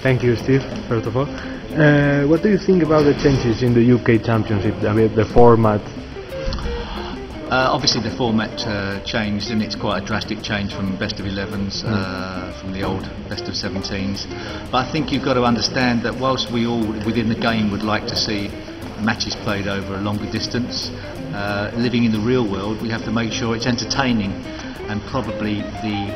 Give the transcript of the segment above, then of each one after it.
Thank you, Steve, first of all. What do you think about the changes in the UK Championship, the format? Obviously the format changed, and it's quite a drastic change from best of 11s, from the old best of 17s. But I think you've got to understand that whilst we all within the game would like to see matches played over a longer distance, living in the real world we have to make sure it's entertaining, and probably the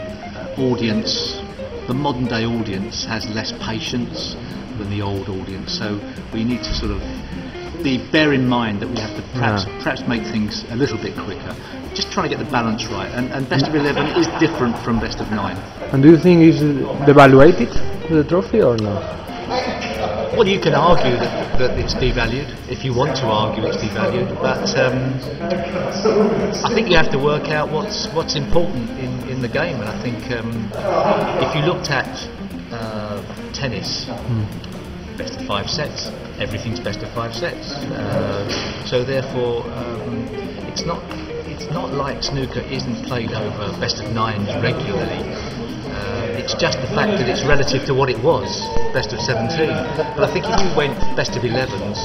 audience, the modern day audience, has less patience than the old audience, so we need to sort of bear in mind that we have to perhaps make things a little bit quicker, just trying to get the balance right, and best of 11 is different from best of 9. And do you think it's devaluated, the trophy, or no? Well, you can argue that it's devalued, if you want to argue it's devalued, but I think you have to work out what's important in the game, and I think if you looked at tennis, best of 5 sets, everything's best of 5 sets, so therefore it's not like snooker isn't played over best of 9s regularly. It's just the fact that it's relative to what it was, best of 17. But I think if you went best of 11s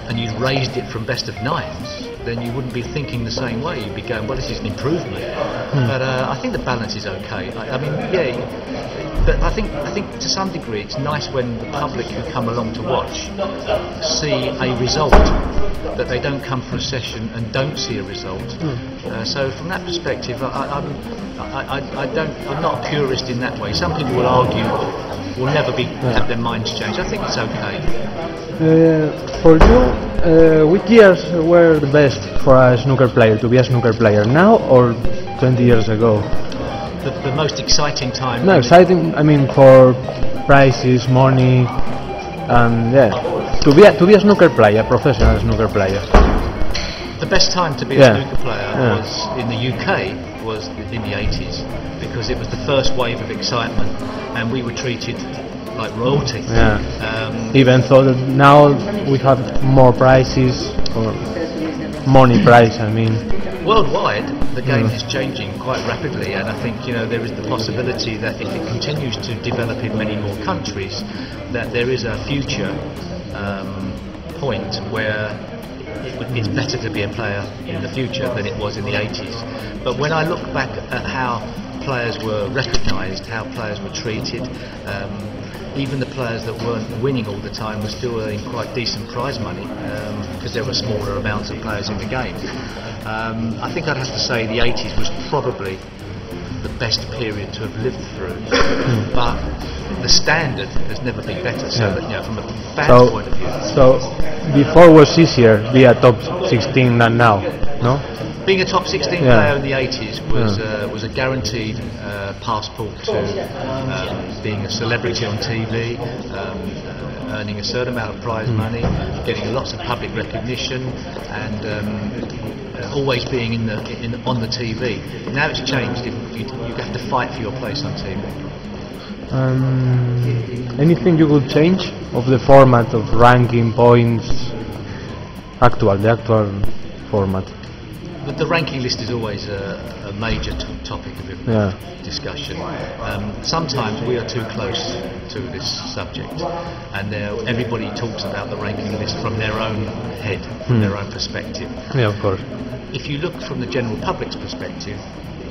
and you raised it from best of 9s, then you wouldn't be thinking the same way. You'd be going, well, this is an improvement. But I think the balance is okay. I mean, yeah, but I think to some degree it's nice when the public who come along to watch see a result, that they don't come for a session and don't see a result. So from that perspective, I'm not a purist in that way. Some people will argue, will never have their minds changed. I think it's okay. For you, which years were the best for a snooker player, to be a snooker player, now or 20 years ago? The most exciting time? No, exciting, I mean, for prizes, money, and to be a snooker player, a professional snooker player. The best time to be a snooker player was in the UK, was in the 80s, because it was the first wave of excitement, and we were treated like royalty. Even though that now we have more prizes, or money prize, I mean. Worldwide, the game is changing quite rapidly, and I think there is the possibility that if it continues to develop in many more countries, that there is a future point where it's better to be a player in the future than it was in the 80s. But when I look back at how players were recognised, how players were treated, even the players that weren't winning all the time were still earning quite decent prize money, because there were smaller amounts of players in the game. I think I'd have to say the 80s was probably the best period to have lived through, but the standard has never been better, so that, from a fan's point of view. So before was easier to be a top 16 than now, no? Being a top 16 player in the 80s was a guaranteed passport to being a celebrity on TV, earning a certain amount of prize money, getting lots of public recognition, and always being on the TV. Now it's changed. You have to fight for your place on TV. Anything you could change of the format of ranking points, the actual format? But the ranking list is always a major topic of discussion. Sometimes we are too close to this subject, and everybody talks about the ranking list from their own head, from their own perspective. Yeah, of course. If you look from the general public's perspective,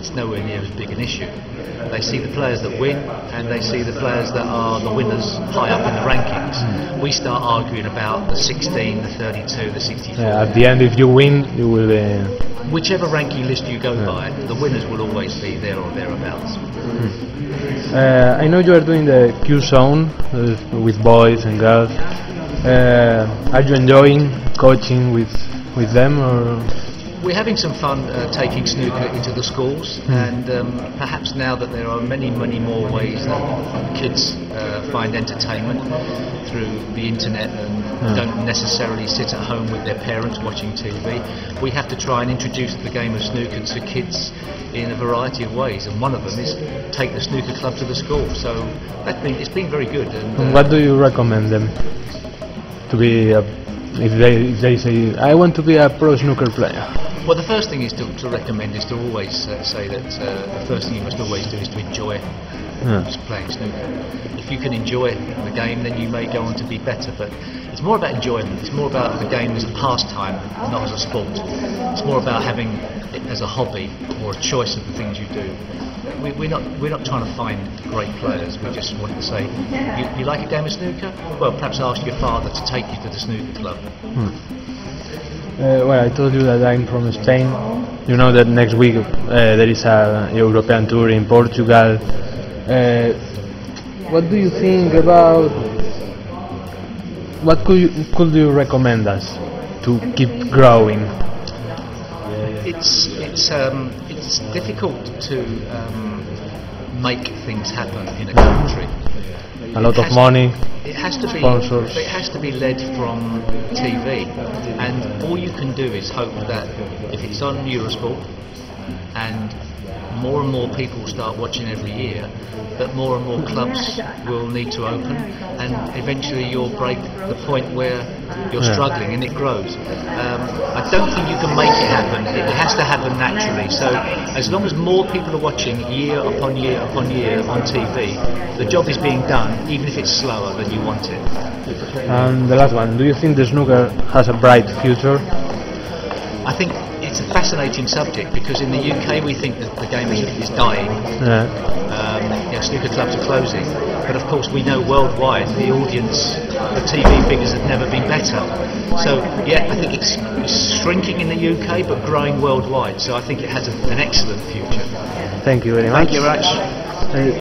it's nowhere near as big an issue. They see the players that win, and they see the players that are the winners high up in the rankings. We start arguing about the 16, the 32, the 64. Yeah, at the end, if you win, you will be... Whichever ranking list you go by, the winners will always be there or thereabouts. I know you are doing the Q zone with boys and girls. Are you enjoying coaching with them, or? We're having some fun taking snooker into the schools, and perhaps now that there are many more ways that kids find entertainment through the internet and don't necessarily sit at home with their parents watching TV, we have to try and introduce the game of snooker to kids in a variety of ways, and one of them is take the snooker club to the school. So it's been very good. And what do you recommend them to be if they say, I want to be a pro snooker player? Well, the first thing is to recommend is to always say that the first thing you must always do is to enjoy playing snooker. If you can enjoy the game, then you may go on to be better, but it's more about enjoyment. It's more about the game as a pastime, not as a sport. It's more about having it as a hobby or a choice of the things you do. We're not trying to find great players. We just want to say, you like a game of snooker? Well, perhaps ask your father to take you to the snooker club. Well, I told you that I'm from Spain. You know that next week there is a European tour in Portugal. What do you think about? What could you recommend us to keep growing? It's difficult to make things happen in a country. A lot of money. It has to be sponsors. It has to be led from TV, and all you can do is hope that if it's on Eurosport and more and more people start watching every year, that more and more clubs will need to open, and eventually you'll break the point where you're struggling and it grows. I don't think you can make it happen. It has to happen naturally. So as long as more people are watching year upon year upon year on TV, the job is being done, even if it's slower than you want it. And the last one, do you think the snooker has a bright future? I think it's a fascinating subject, because in the UK we think that the game is dying. Snooker clubs are closing, but of course we know worldwide the audience, the TV figures have never been better. So yeah, I think it's shrinking in the UK but growing worldwide, so I think it has an excellent future. Thank you very much. Thank you very much.